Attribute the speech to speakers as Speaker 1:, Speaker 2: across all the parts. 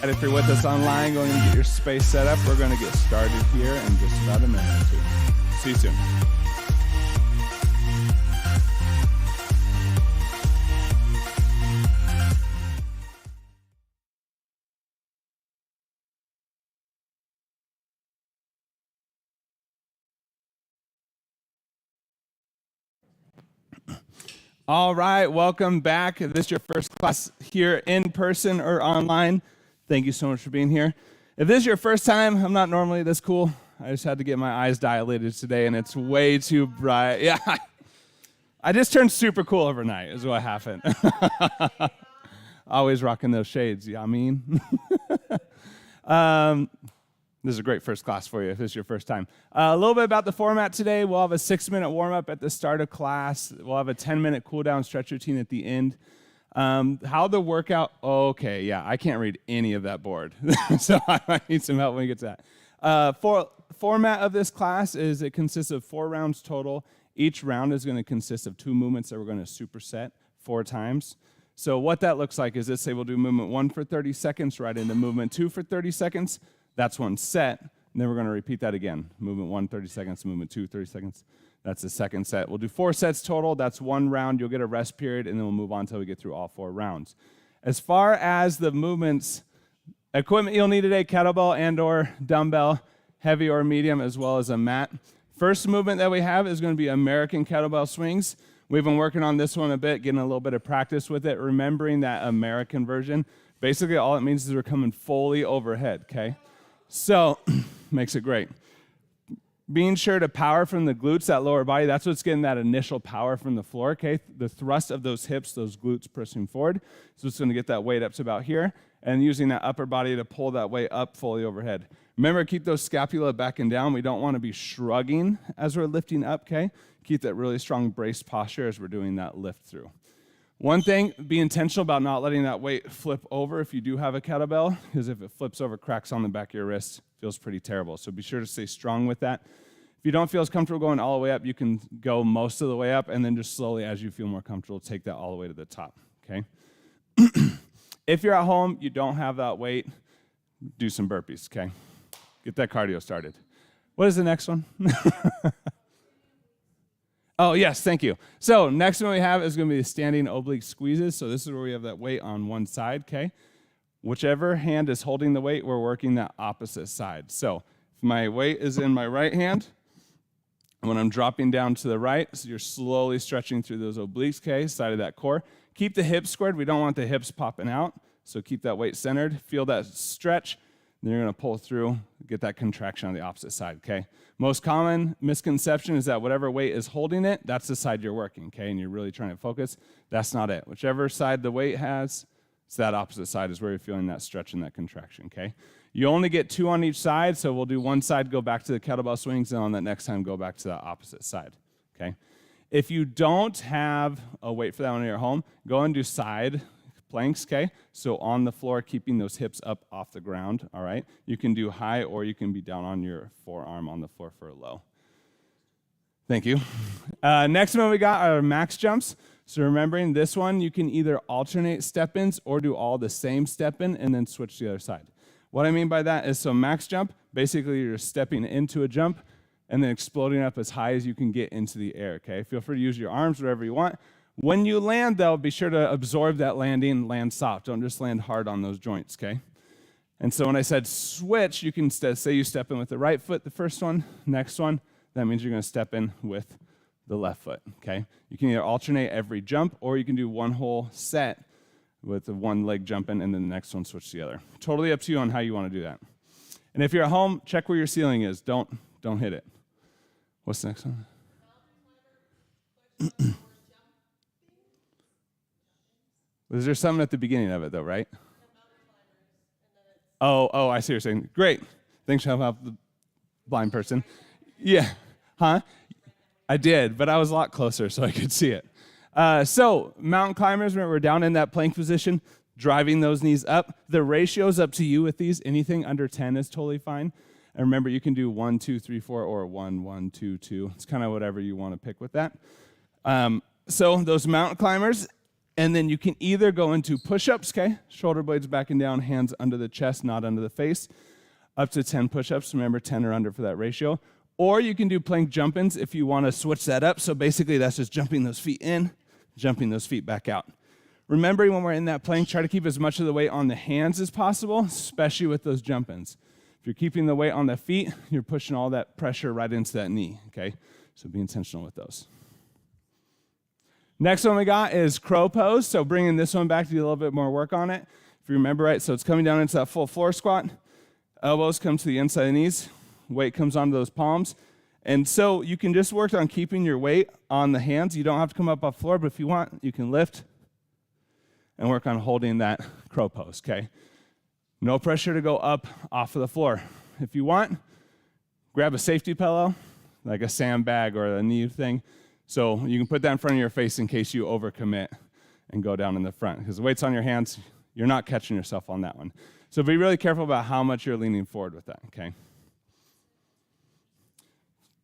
Speaker 1: If you're with us online, going to get your space set up. We're going to get started here in just about a minute or two. See you soon. All right, welcome back. If this is your first class here in person or online, thank you so much for being here. If this is your first time, I'm not normally this cool. I just had to get my eyes dilated today, and it's way too bright. Yeah, I just turned super cool overnight is what happened. Always rocking those shades, I mean. This is a great first class for you if this is your first time. A little bit about the format today. We'll have a 6-minute warm-up at the start of class. We'll have a 10-minute cool-down stretch routine at the end. How the workout, okay, yeah, I can't read any of that board. So I might need some help when we get to that. Format of this class is it consists of 4 rounds total. Each round is going to consist of 2 movements that we're going to superset 4 times. So what that looks like is, let's say we'll do movement 1 for 30 seconds, right into movement 2 for 30 seconds. That's 1 set, and then we're going to repeat that again. Movement 1, 30 seconds, movement 2, 30 seconds. That's the second set. We'll do 4 sets total. That's 1 round. You'll get a rest period, and then we'll move on until we get through all 4 rounds. As far as the movements, equipment you'll need today, kettlebell and or dumbbell, heavy or medium, as well as a mat. First movement that we have is going to be American kettlebell swings. We've been working on this one a bit, getting a little bit of practice with it, remembering that American version. Basically, all it means is we're coming fully overhead, okay? So, makes it great. Being sure to power from the glutes, that lower body, that's what's getting that initial power from the floor, okay? The thrust of those hips, those glutes pressing forward. So it's going to get that weight up to about here, and using that upper body to pull that weight up fully overhead. Remember, keep those scapula back and down. We don't want to be shrugging as we're lifting up, okay? Keep that really strong braced posture as we're doing that lift through. One thing, be intentional about not letting that weight flip over if you do have a kettlebell, because if it flips over, cracks on the back of your wrist, feels pretty terrible. So be sure to stay strong with that. If you don't feel as comfortable going all the way up, you can go most of the way up, and then just slowly, as you feel more comfortable, take that all the way to the top, okay? If you're at home, you don't have that weight, do some burpees, okay? Get that cardio started. What is the next one? Oh, yes, thank you. So next one we have is going to be the standing oblique squeezes. So this is where we have that weight on one side, okay? Whichever hand is holding the weight, we're working that opposite side. So if my weight is in my right hand, when I'm dropping down to the right, so you're slowly stretching through those obliques, okay, side of that core. Keep the hips squared. We don't want the hips popping out, so keep that weight centered. Feel that stretch. Then you're going to pull through, get that contraction on the opposite side, okay? Most common misconception is that whatever weight is holding it, that's the side you're working, okay? And you're really trying to focus. That's not it. Whichever side the weight has, it's that opposite side is where you're feeling that stretch and that contraction, okay? You only get 2 on each side, so we'll do one side, go back to the kettlebell swings, and on that next time, go back to the opposite side, okay? If you don't have a weight for that one in your home, go and do side planks, okay? So on the floor, keeping those hips up off the ground, all right? You can do high, or you can be down on your forearm on the floor for a low. Thank you. Next one we got are max jumps. So remembering this one, you can either alternate step-ins or do all the same step-in and then switch to the other side. What I mean by that is, so max jump, basically you're stepping into a jump and then exploding up as high as you can get into the air, okay? Feel free to use your arms, whatever you want. When you land, though, be sure to absorb that landing, land soft. Don't just land hard on those joints, okay? And so when I said switch, you can say you step in with the right foot, the first one, next one, that means you're going to step in with the left foot, okay? You can either alternate every jump, or you can do one whole set with the one leg jumping and then the next one switch to the other. Totally up to you on how you want to do that. And if you're at home, check where your ceiling is. Don't hit it. What's the next one? Was there something at the beginning of it, though, right? Oh, I see what you're saying. Great. Thanks for helping out the blind person. Yeah. Huh? I did, but I was a lot closer, so I could see it. So mountain climbers, remember, we're down in that plank position, driving those knees up. The ratio's up to you with these. Anything under 10 is totally fine. And remember, you can do 1, 2, 3, 4, or 1, 1, 2, 2. It's kind of whatever you want to pick with that. So those mountain climbers, And then you can either go into push-ups, okay? Shoulder blades back and down, hands under the chest, not under the face. Up to 10 push-ups. Remember, 10 or under for that ratio. Or you can do plank jump-ins if you want to switch that up. So basically, that's just jumping those feet in, jumping those feet back out. Remember, when we're in that plank, try to keep as much of the weight on the hands as possible, especially with those jump-ins. If you're keeping the weight on the feet, you're pushing all that pressure right into that knee, okay? So be intentional with those. Next one we got is crow pose. So bringing this one back to do a little bit more work on it. If you remember right, so it's coming down into that full floor squat. Elbows come to the inside of the knees. Weight comes onto those palms. And so you can just work on keeping your weight on the hands. You don't have to come up off the floor, but if you want, you can lift and work on holding that crow pose, okay? No pressure to go up off of the floor. If you want, grab a safety pillow, like a sandbag or a knee thing. So you can put that in front of your face in case you overcommit and go down in the front. Because the weight's on your hands, you're not catching yourself on that one. So be really careful about how much you're leaning forward with that, okay?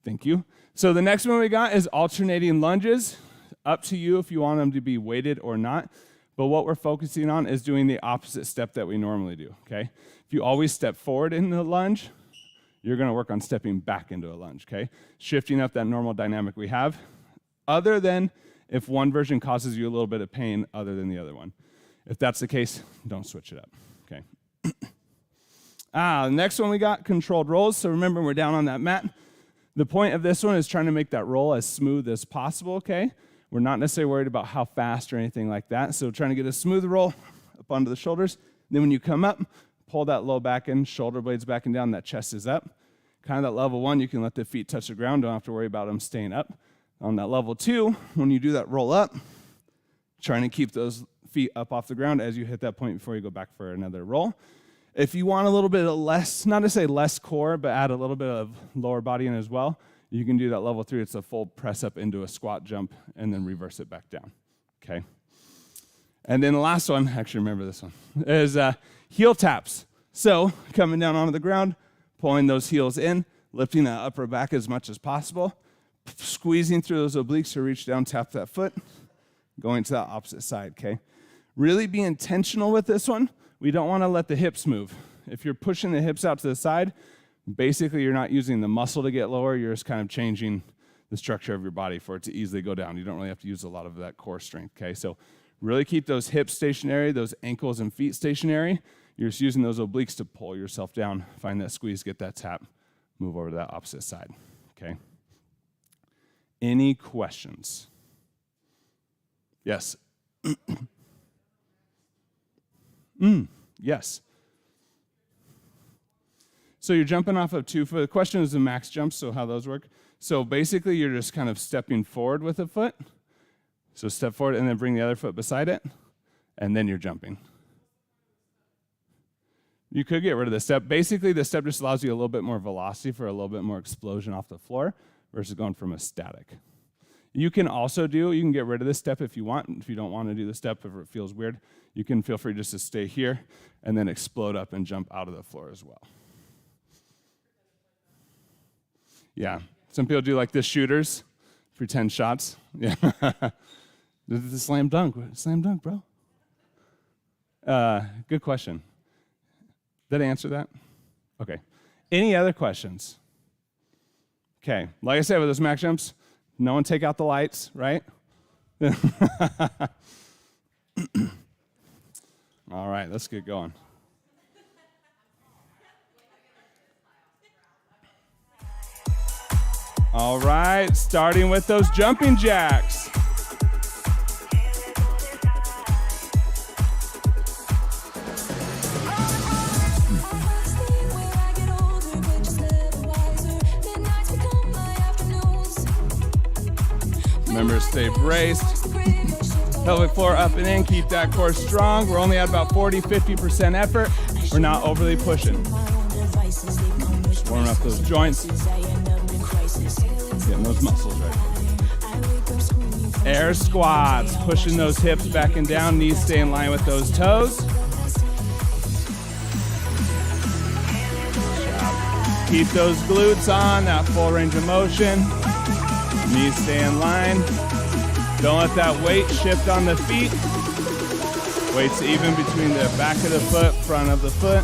Speaker 1: Thank you. So the next one we got is alternating lunges. Up to you if you want them to be weighted or not. But what we're focusing on is doing the opposite step that we normally do, okay? If you always step forward in the lunge, you're going to work on stepping back into a lunge, okay? Shifting up that normal dynamic we have. Other than if one version causes you a little bit of pain other than the other one. If that's the case, don't switch it up, okay? The next one we got, controlled rolls. So remember, we're down on that mat. The point of this one is trying to make that roll as smooth as possible, okay? We're not necessarily worried about how fast or anything like that. So trying to get a smooth roll up onto the shoulders. Then when you come up, pull that low back in, shoulder blades back and down, that chest is up. Kind of that level 1, you can let the feet touch the ground. Don't have to worry about them staying up. On that level 2, when you do that roll up, trying to keep those feet up off the ground as you hit that point before you go back for another roll. If you want a little bit of less, not to say less core, but add a little bit of lower body in as well, you can do that level 3. It's a full press up into a squat jump and then reverse it back down, okay? And then the last one, actually remember this one, is heel taps. So coming down onto the ground, pulling those heels in, lifting that upper back as much as possible, squeezing through those obliques to reach down, tap that foot, going to that opposite side, okay? Really be intentional with this one. We don't want to let the hips move. If you're pushing the hips out to the side, basically you're not using the muscle to get lower, you're just kind of changing the structure of your body for it to easily go down. You don't really have to use a lot of that core strength, okay? So really keep those hips stationary, those ankles and feet stationary. You're just using those obliques to pull yourself down, find that squeeze, get that tap, move over to that opposite side, okay? Any questions? Yes. Yes. So you're jumping off of 2 foot. The question is the max jump, so how those work. So basically you're just kind of stepping forward with a foot. So step forward and then bring the other foot beside it, and then you're jumping. You could get rid of the step. Basically, the step just allows you a little bit more velocity for a little bit more explosion off the floor versus going from a static. You can also you can get rid of this step if you want. If you don't want to do the step, if it feels weird, you can feel free just to stay here and then explode up and jump out of the floor as well. Yeah, some people do like the shooters, pretend shots. Yeah, this is a slam dunk, bro. Good question. Did I answer that? Okay. Any other questions? Okay, like I said, with those max jumps, no one take out the lights, right? All right, let's get going. All right, starting with those jumping jacks. Remember, stay braced. Pelvic floor up and in. Keep that core strong. We're only at about 40-50% effort. We're not overly pushing. Just warming up those joints. Getting those muscles right. Air squats. Pushing those hips back and down. Knees stay in line with those toes. Keep those glutes on. That full range of motion. Knees stay in line. Don't let that weight shift on the feet. Weights even between the back of the foot, front of the foot.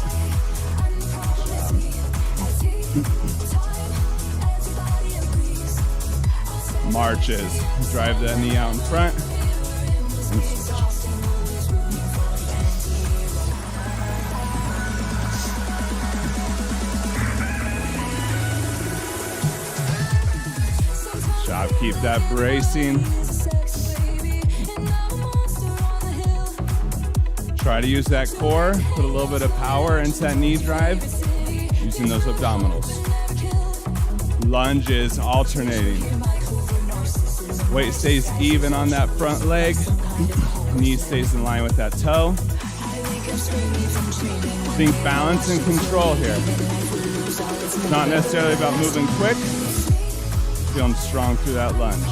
Speaker 1: Marches. Drive that knee out in front. And switch. Job. Keep that bracing. Try to use that core, put a little bit of power into that knee drive, using those abdominals. Lunges, alternating. Weight stays even on that front leg. Knee stays in line with that toe. Think balance and control here. It's not necessarily about moving quick. Feeling strong through that lunge.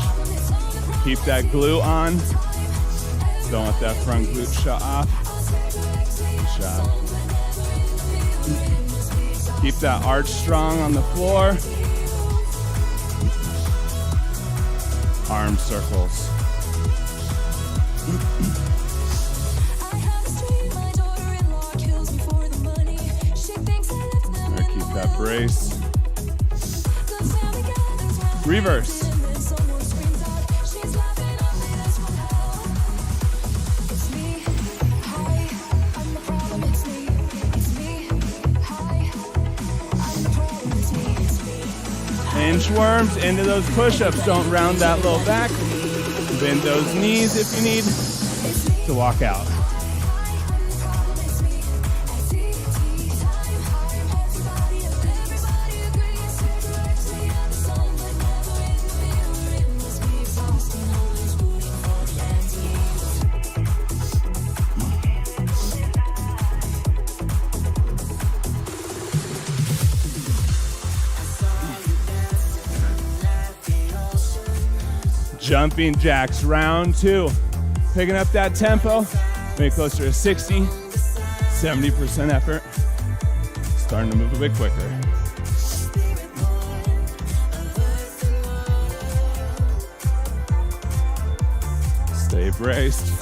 Speaker 1: Keep that glute on. Don't let that front glute shut off. Good job. Keep that arch strong on the floor. Arm circles. Right, keep that brace. Reverse. Inchworms into those push-ups. Don't round that low back. Bend those knees if you need to walk out. Jumping jacks, round 2. Picking up that tempo, maybe closer to 60, 70% effort. Starting to move a bit quicker. Stay braced.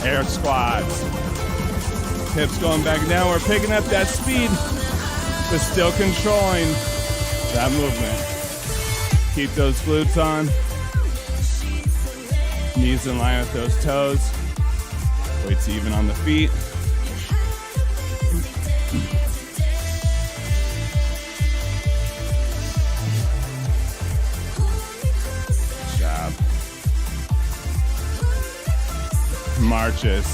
Speaker 1: Air squats. Hips going back down. We're picking up that speed, but still controlling that movement. Keep those glutes on. Knees in line with those toes. Weights even on the feet. Marches.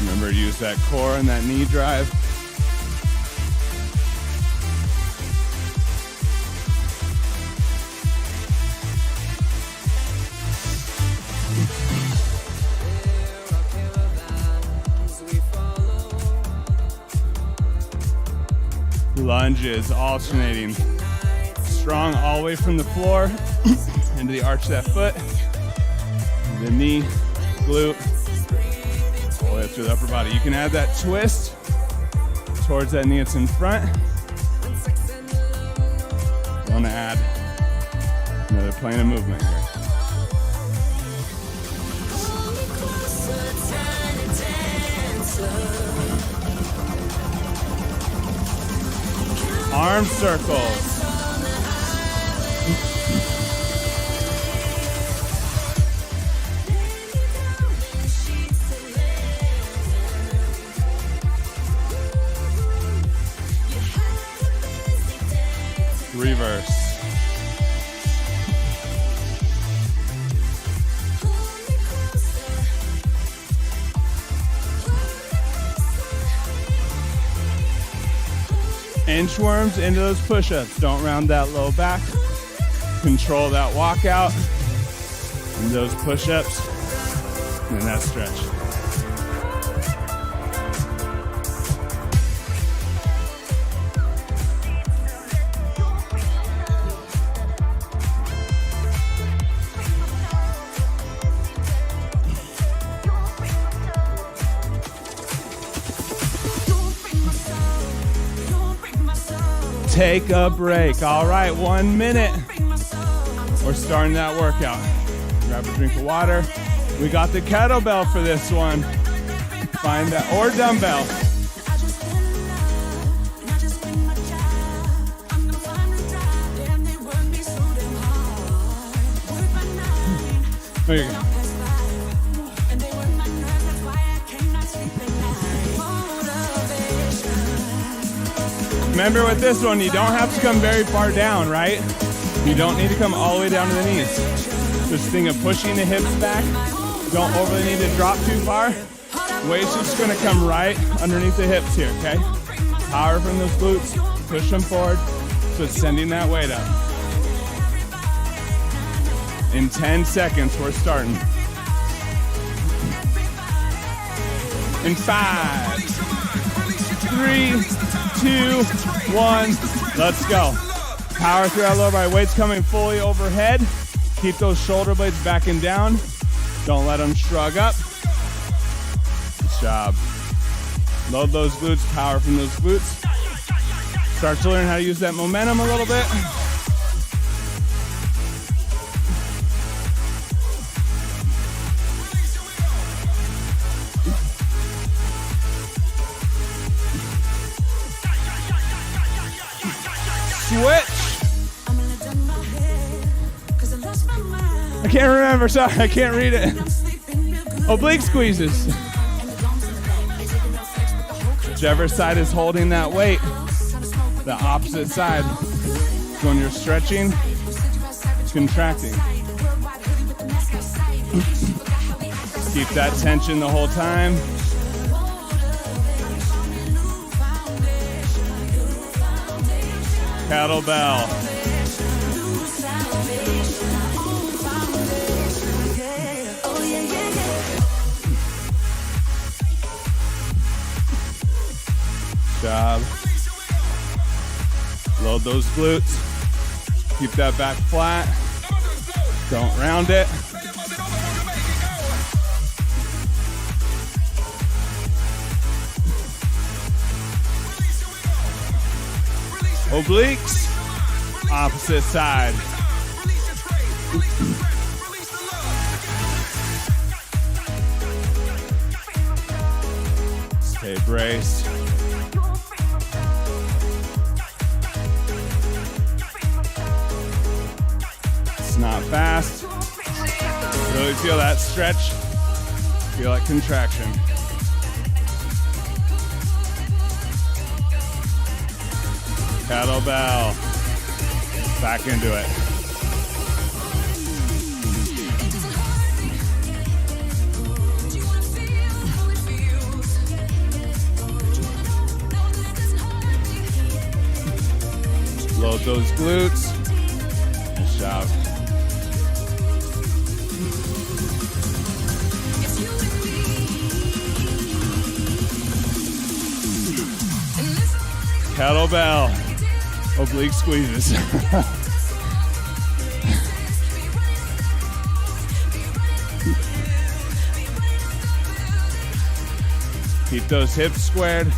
Speaker 1: Remember to use that core and that knee drive. Lunges, alternating. Strong all the way from the floor into the arch of that foot. The knee, glute, all the way up through the upper body. You can add that twist towards that knee that's in front. You want to add another plane of movement here. Arm circles. Reverse. Inchworms into those push-ups. Don't round that low back. Control that walkout. And those push-ups. And that stretch. Take a break. All right, 1 minute. We're starting that workout. Grab a drink of water. We got the kettlebell for this one. Find that, or dumbbell. There you go. Remember with this one, you don't have to come very far down, right? You don't need to come all the way down to the knees. Just think of pushing the hips back. Don't overly need to drop too far. Weight's just gonna come right underneath the hips here, okay? Power from those glutes, push them forward. So it's sending that weight up. In 10 seconds, we're starting. In 5, 3, 2, 1, let's go. Power through our lower body. Weight's coming fully overhead. Keep those shoulder blades back and down. Don't let them shrug up. Good job. Load those glutes, power from those glutes. Start to learn how to use that momentum a little bit. Switch. I can't remember, sorry, I can't read it. Oblique squeezes. Whichever side is holding that weight, the opposite side. So when you're stretching, contracting. Keep that tension the whole time. Kettlebell. Job. Load those glutes. Keep that back flat. Don't round it. Obliques, opposite side. Stay braced. It's not fast. Really feel that stretch. Feel that contraction. Kettlebell. Back into it. Load those glutes. Nice job. Kettlebell. Oblique squeezes. Keep those hips squared.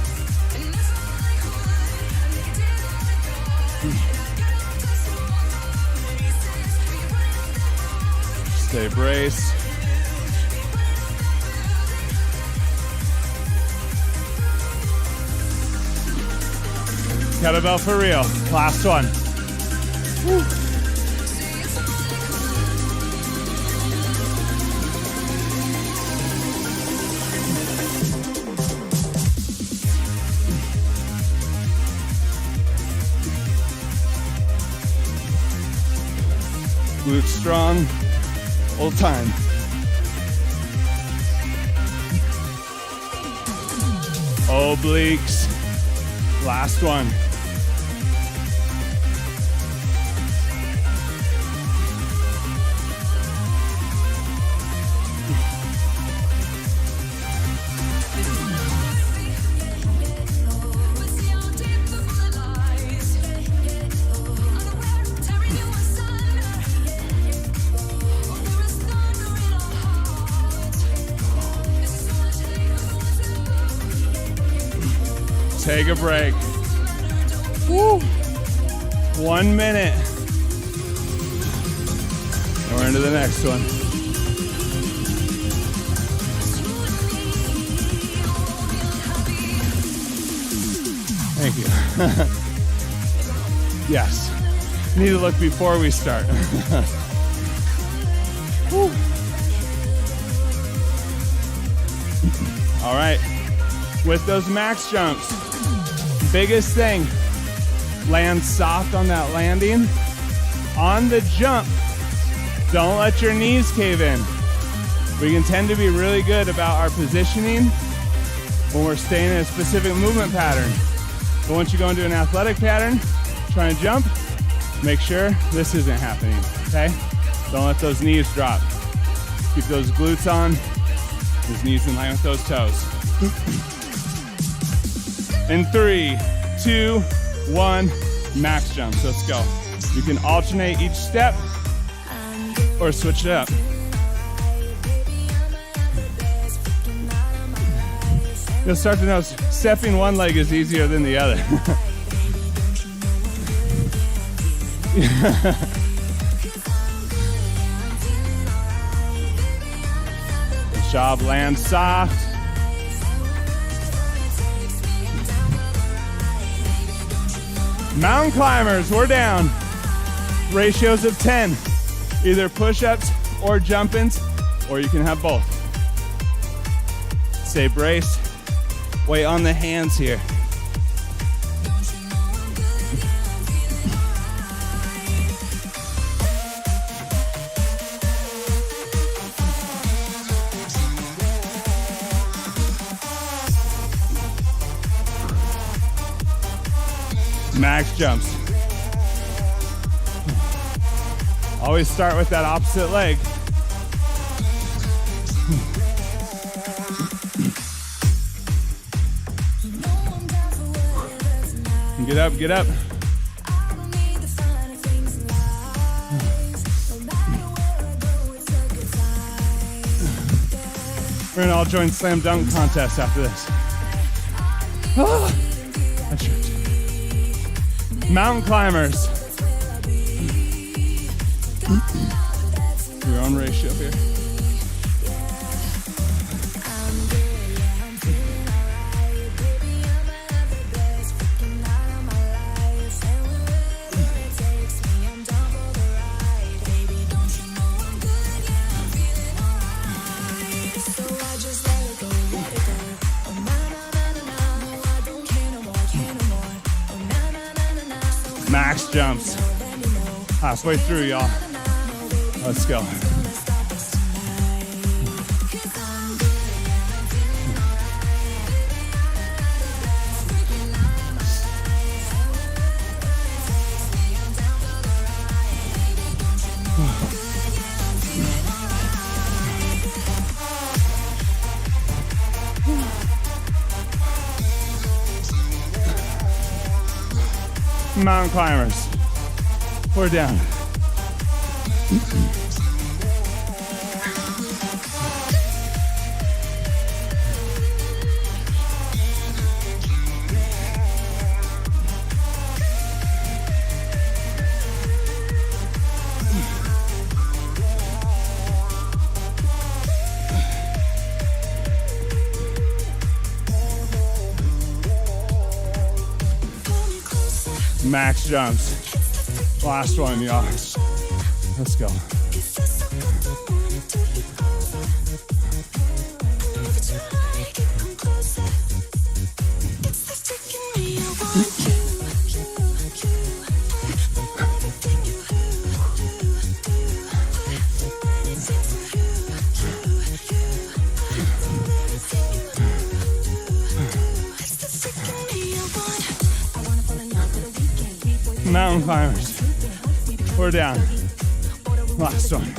Speaker 1: Stay braced. Kettlebell for real. Last one. Woo. Glutes strong. All time. Obliques. Last one. Take a break. Woo. 1 minute. And we're into the next one. Thank you. Yes. Need to look before we start. All right. With those max jumps, biggest thing, land soft on that landing. On the jump, don't let your knees cave in. We can tend to be really good about our positioning when we're staying in a specific movement pattern. But once you go into an athletic pattern, trying to jump, make sure this isn't happening, okay? Don't let those knees drop. Keep those glutes on, those knees in line with those toes. In 3, 2, 1, max jumps, let's go. You can alternate each step or switch it up. You'll start to notice stepping one leg is easier than the other. Good job, land soft. Mountain climbers, we're down. Ratios of 10. Either push-ups or jump-ins, or you can have both. Stay braced. Weight on the hands here. Max jumps. Always start with that opposite leg. Get up, get up. We're gonna all join slam dunk contest after this. Oh, I tripped. Mountain climbers. Your own ratio here. Max jumps. Halfway through, y'all. Let's go. Mountain climbers. We're down. Max jumps. Last one, y'all. Let's go. Mountain climbers. We're down. Last one.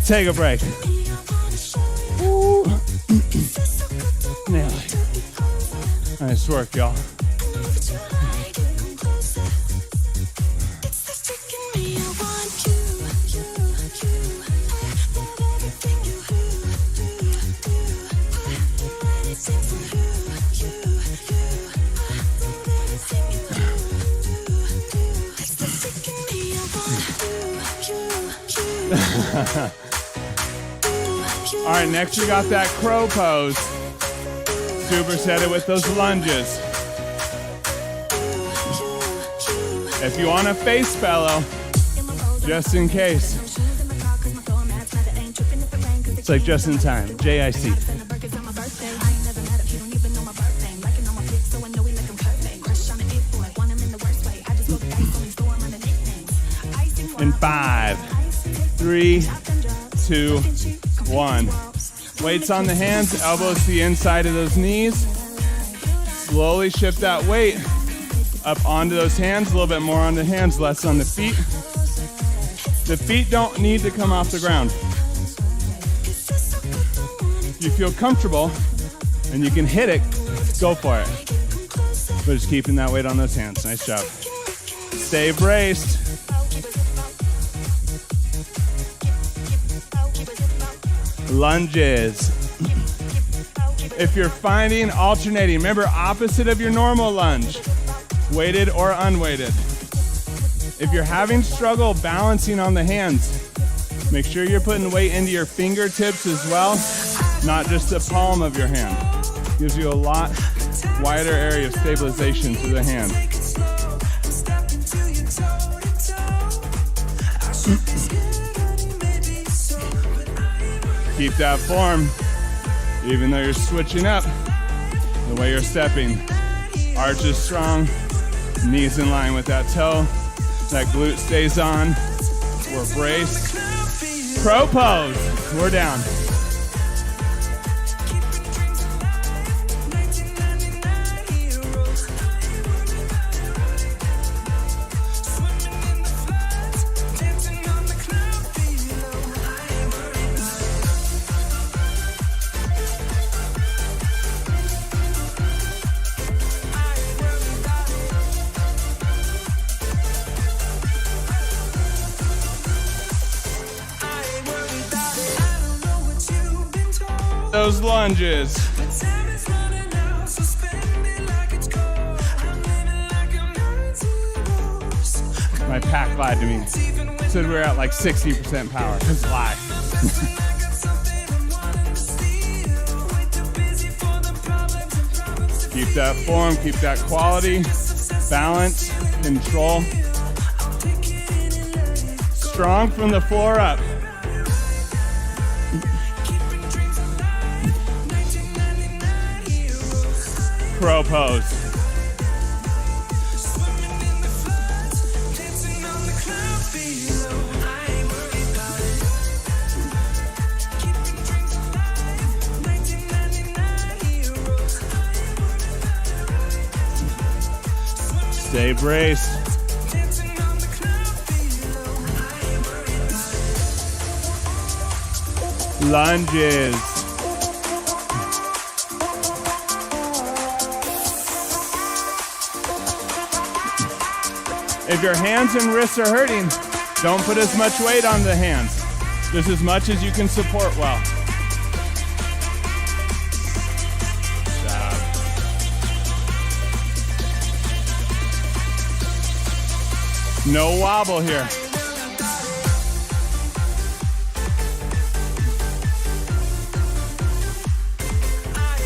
Speaker 1: Take a break. Nice work, y'all. All right, next we got that crow pose. Superset it with those lunges. If you want a face fellow, just in case. It's like just in time, JIC. In 5, 3, 2, 1. Weights on the hands, elbows to the inside of those knees. Slowly shift that weight up onto those hands, a little bit more on the hands, less on the feet. The feet don't need to come off the ground. If you feel comfortable and you can hit it, go for it. But just keeping that weight on those hands. Nice job. Stay braced. Lunges. If you're finding alternating, remember opposite of your normal lunge, weighted or unweighted. If you're having struggle balancing on the hands, make sure you're putting weight into your fingertips as well, not just the palm of your hand. Gives you a lot wider area of stabilization through the hand. Keep that form, even though you're switching up the way you're stepping. Arch is strong, knees in line with that toe. That glute stays on. We're braced. Crow pose, we're down. Those lunges. My pack lied to me. Said we were at like 60% power. It's a lie. Keep that form, keep that quality, balance, control. Strong from the floor up. Crow pose. Stay braced. Lunges. If your hands and wrists are hurting, don't put as much weight on the hands. Just as much as you can support well. No wobble here.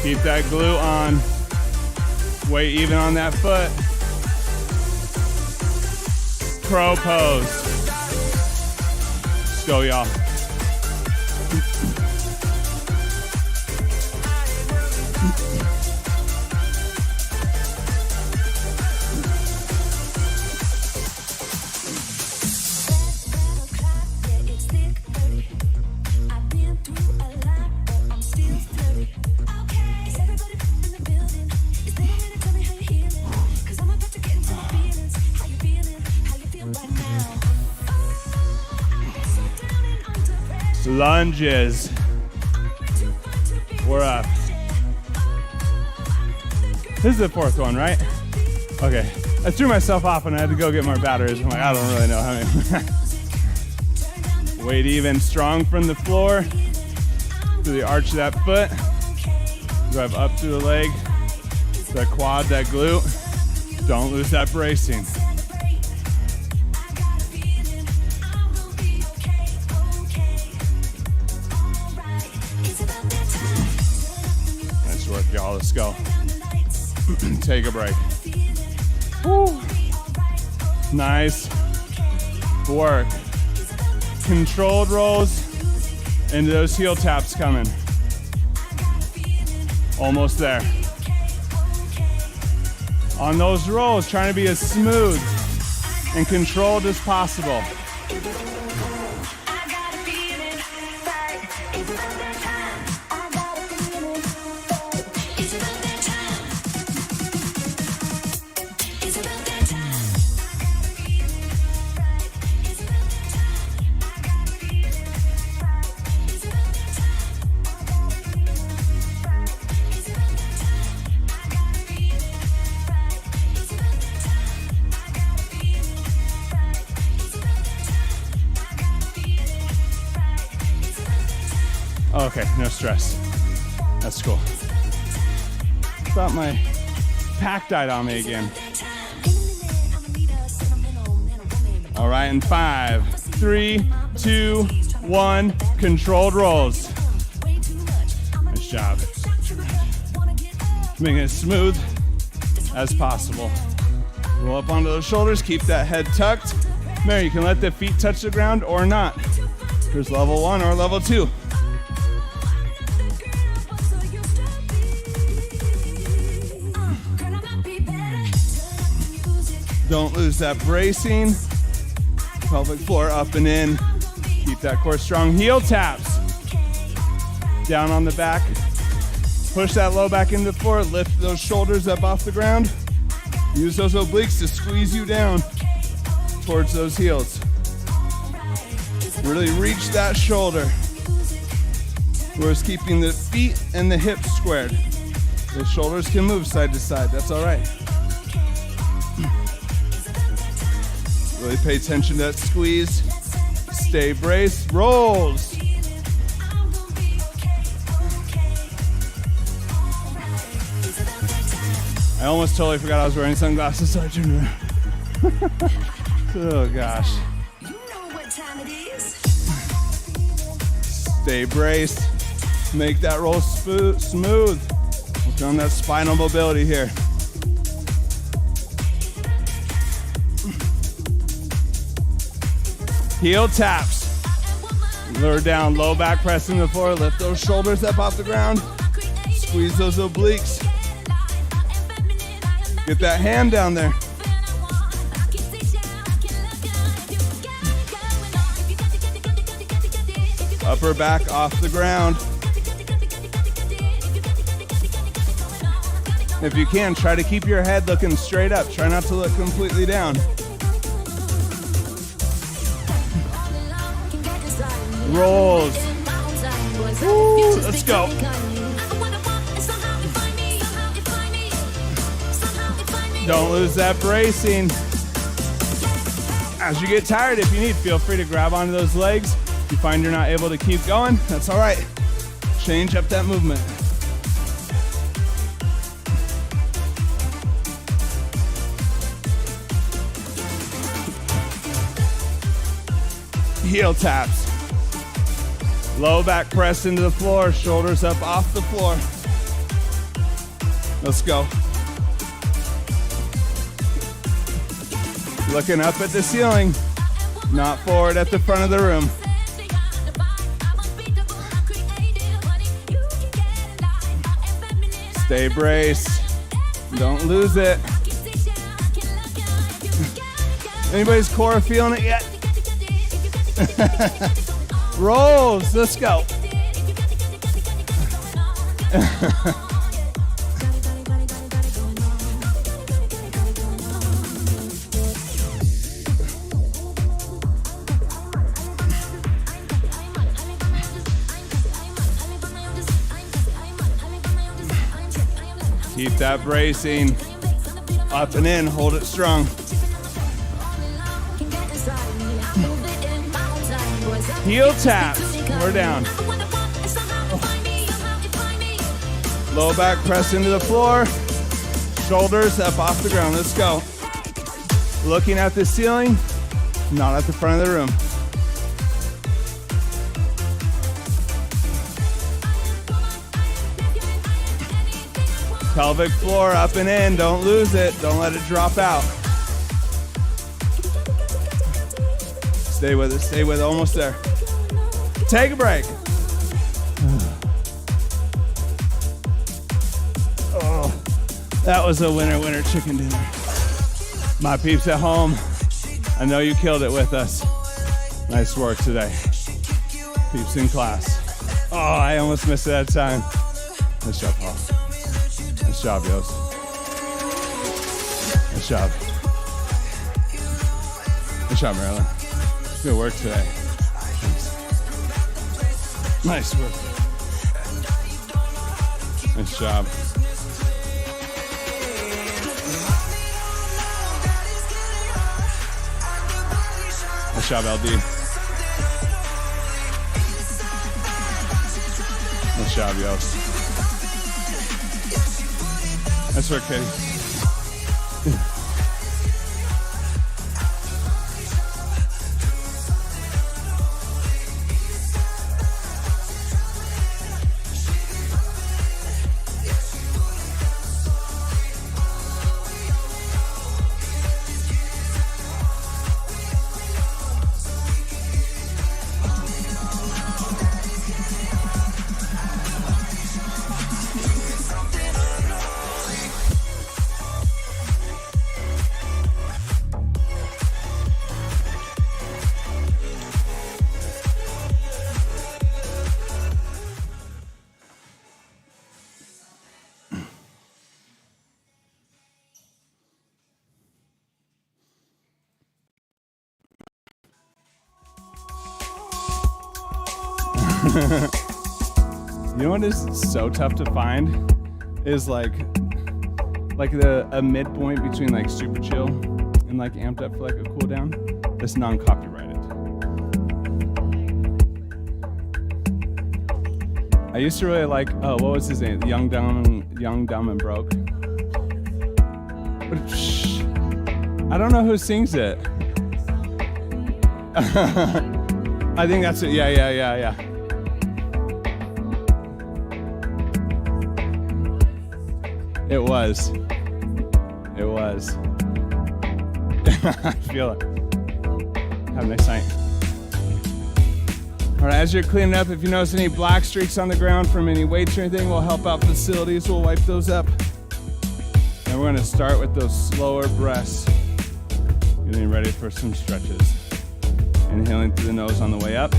Speaker 1: Keep that glute on. Weight even on that foot. Crow pose. Let's go, y'all. Lunges. We're up. This is the fourth one, right? Okay. I threw myself off and I had to go get more batteries. I'm like, I don't really know how many. Weight even, strong from the floor. To the arch of that foot. Drive up to the leg. That quad, that glute. Don't lose that bracing. Nice work, y'all. Let's go. Take a break. Woo. Nice work. Controlled rolls into those heel taps coming. Almost there. On those rolls, trying to be as smooth and controlled as possible. Okay, no stress. That's cool. Thought my pack died on me again. All right, in 5, 3, 2, 1, controlled rolls. Nice job. Making it smooth as possible. Roll up onto those shoulders, keep that head tucked. There, you can let the feet touch the ground or not. Here's level 1 or level 2. Don't lose that bracing. Pelvic floor up and in. Keep that core strong. Heel taps. Down on the back. Push that low back into the floor. Lift those shoulders up off the ground. Use those obliques to squeeze you down towards those heels. Really reach that shoulder. Whereas keeping the feet and the hips squared. Those shoulders can move side to side. That's all right. Really pay attention to that squeeze. Stay braced. Rolls. I almost totally forgot I was wearing sunglasses, so I turned around. Oh gosh.
Speaker 2: You know what time it is.
Speaker 1: Stay braced. Make that roll smooth. Work on that spinal mobility here. Heel taps. Lure down, low back pressing the floor. Lift those shoulders up off the ground. Squeeze those obliques. Get that hand down there. Upper back off the ground. If you can, try to keep your head looking straight up. Try not to look completely down. Rolls. Woo, let's go. Don't lose that bracing. As you get tired, if you need, feel free to grab onto those legs. If you find you're not able to keep going, that's all right. Change up that movement. Heel taps. Low back press into the floor, shoulders up off the floor. Let's go. Looking up at the ceiling, not forward at the front of the room. Stay braced. Don't lose it. Anybody's core feeling it yet? Rolls, let's go. Keep that bracing. Up and in, hold it strong. Heel taps, we're down. Low back press into the floor. Shoulders up off the ground, let's go. Looking at the ceiling, not at the front of the room. Pelvic floor up and in, don't lose it, don't let it drop out. Stay with it, almost there. Take a break. Oh, that was a winner chicken dinner. My peeps at home, I know you killed it with us. Nice work today. Peeps in class. Oh, I almost missed it that time. Nice job, Paul. Nice job, Yost. Nice job. Nice job, Marilyn. Good work today. Thanks. Nice work. Nice job. Nice job, LD. Nice job, Yost. Nice work, Katie. You know what is so tough to find is like a midpoint between like super chill and like amped up for like a cool down that's non-copyrighted. I used to really like, oh, what was his name? Young, Dumb, and Broke. But, I don't know who sings it. I think that's it. Yeah. It was. I feel it. Have a nice night. All right, as you're cleaning up, if you notice any black streaks on the ground from any weights or anything, we'll help out facilities. We'll wipe those up. And we're gonna start with those slower breaths. Getting ready for some stretches. Inhaling through the nose on the way up.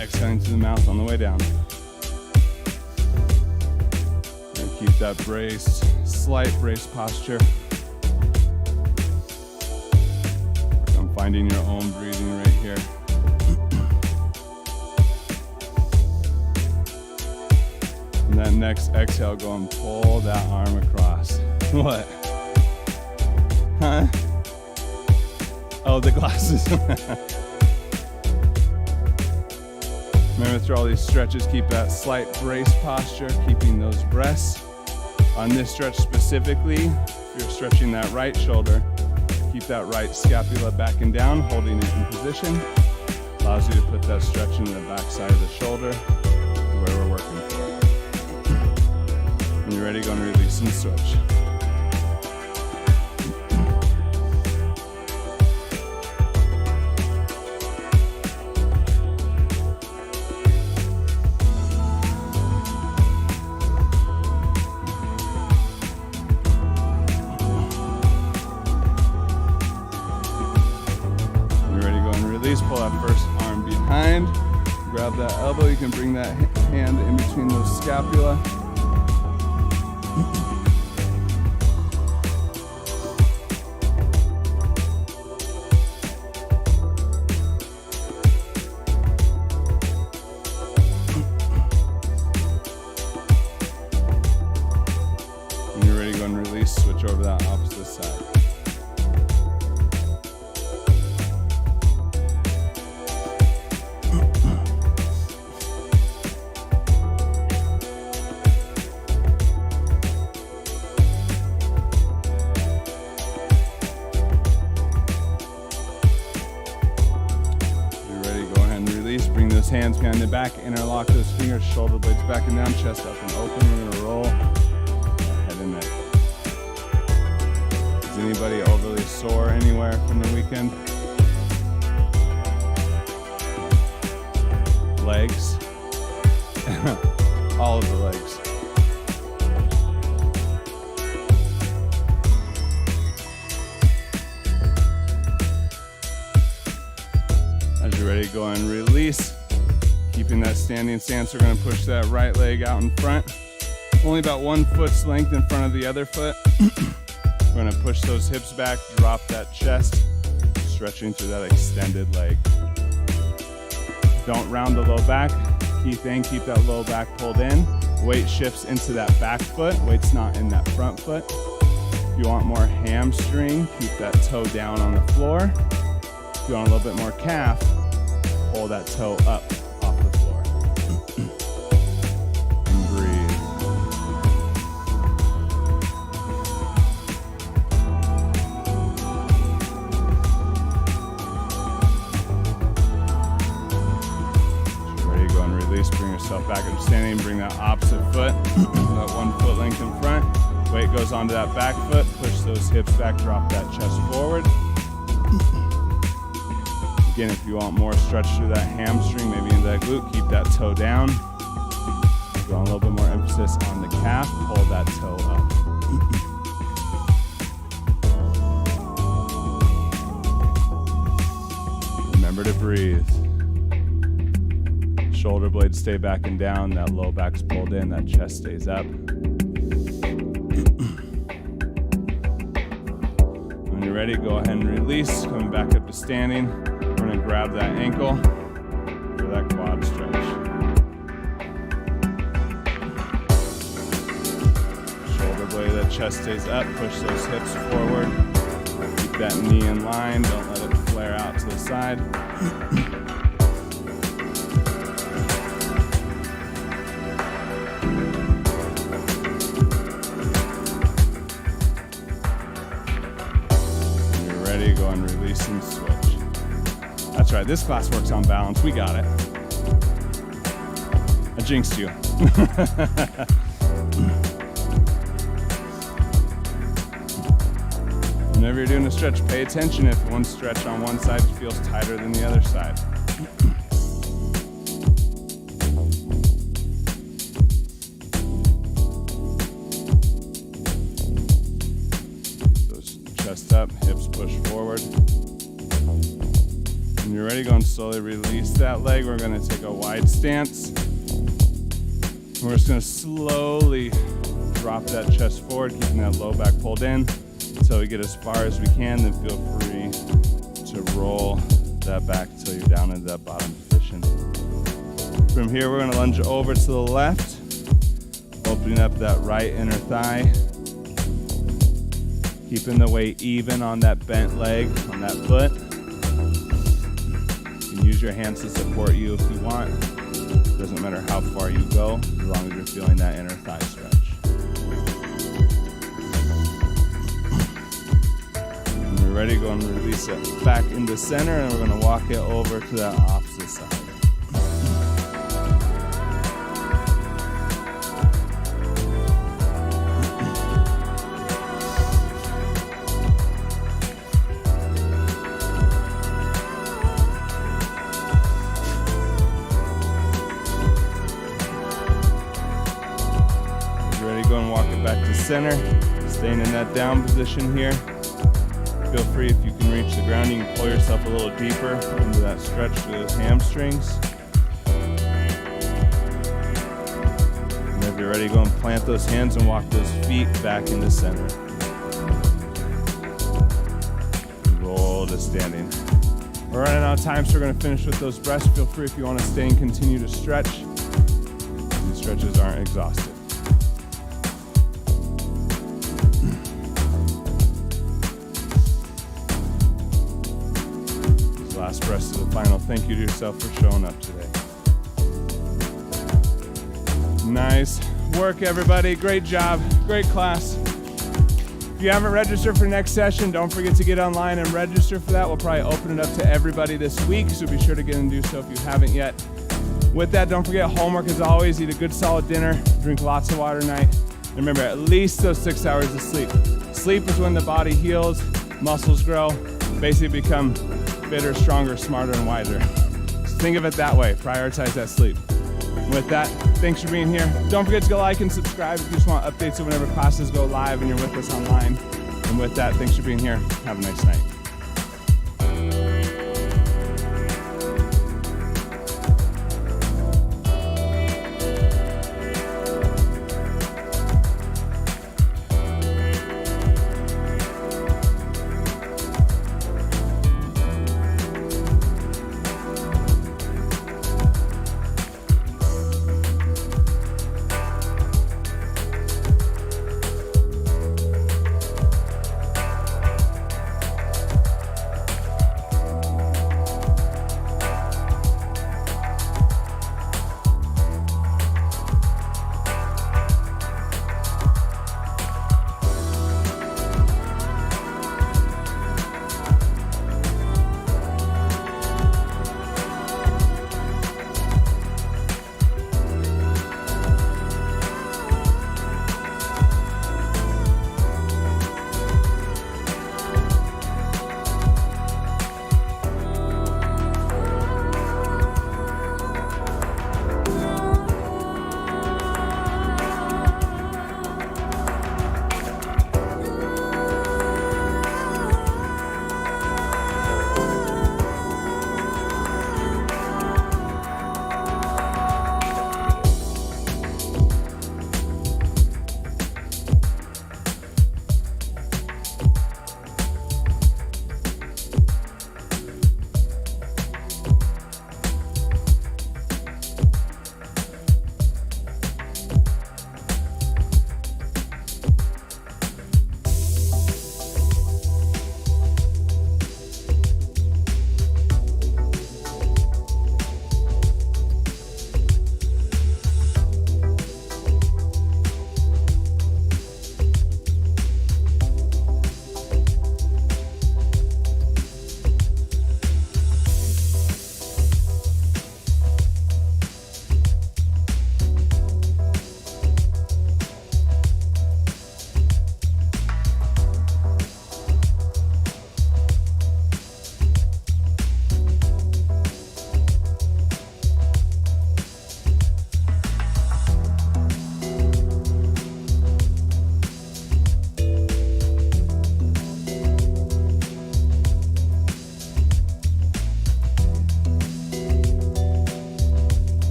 Speaker 1: Exhaling through the mouth on the way down. Keep that brace, slight brace posture. I'm finding your own breathing right here. And that next exhale, go and pull that arm across. What? Huh? Oh, the glasses. Remember, through all these stretches, keep that slight brace posture, keeping those breaths. On this stretch specifically, if you're stretching that right shoulder, keep that right scapula back and down, holding it in position. Allows you to put that stretch into the back side of the shoulder, where we're working for. When you're ready, go and release and switch. Pull that first arm behind, grab that elbow, you can bring that hand in between those scapula. those hands behind the back, interlock those fingers, shoulder blades back and down, chest up and open. We're gonna roll head and neck. Is anybody overly sore anywhere from the weekend? Legs. All of the legs. As you're ready to go and release, keeping that standing stance, we're going to push that right leg out in front. Only about 1 foot's length in front of the other foot. We're going to push those hips back, drop that chest, stretching through that extended leg. Don't round the low back. Key thing, keep that low back pulled in. Weight shifts into that back foot. Weight's not in that front foot. If you want more hamstring, keep that toe down on the floor. If you want a little bit more calf, pull that toe up off the floor. And breathe. Release, bring yourself back up standing, bring that opposite foot, that 1 foot length in front. Weight goes onto that back foot, push those hips back, drop that chest forward. Again, if you want more stretch through that hamstring, maybe into that glute, keep that toe down. If you want a little bit more emphasis on the calf, pull that toe up. Remember to breathe. Shoulder blades stay back and down, that low back's pulled in, that chest stays up. When you're ready, go ahead and release, coming back up to standing. We're gonna grab that ankle for that quad stretch. Shoulder blade, that chest stays up, push those hips forward. Keep that knee in line, don't let it flare out to the side. Go and release and switch. That's right, this class works on balance. We got it. I jinxed you. Whenever you're doing a stretch, pay attention if one stretch on one side feels tighter than the other side. Chest up, hips push forward. When you're ready, go and slowly release that leg. We're going to take a wide stance. We're just going to slowly drop that chest forward, keeping that low back pulled in until we get as far as we can. Then feel free to roll that back until you're down into that bottom position. From here, we're going to lunge over to the left, opening up that right inner thigh. Keeping the weight even on that bent leg, on that foot. You can use your hands to support you if you want. Doesn't matter how far you go, as long as you're feeling that inner thigh stretch. When you're ready, go and release it back into center, and we're going to walk it over to that opposite side. Center, staying in that down position here. Feel free, if you can reach the ground, you can pull yourself a little deeper into that stretch through those hamstrings. And if you're ready, go and plant those hands and walk those feet back into center. Roll to standing. We're running out of time, so we're going to finish with those breaths. Feel free, if you want to stay and continue to stretch. These stretches aren't exhaustive. Last breath to the final. Thank you to yourself for showing up today. Nice work, everybody. Great job. Great class. If you haven't registered for next session, don't forget to get online and register for that. We'll probably open it up to everybody this week, so be sure to get and do so if you haven't yet. With that, don't forget homework as always. Eat a good solid dinner, drink lots of water tonight. Remember, at least those 6 hours of sleep. Sleep is when the body heals, muscles grow, basically become fitter, stronger, smarter, and wiser. So think of it that way. Prioritize that sleep. With that, thanks for being here. Don't forget to go like and subscribe if you just want updates of whenever classes go live and you're with us online. And with that, thanks for being here. Have a nice night.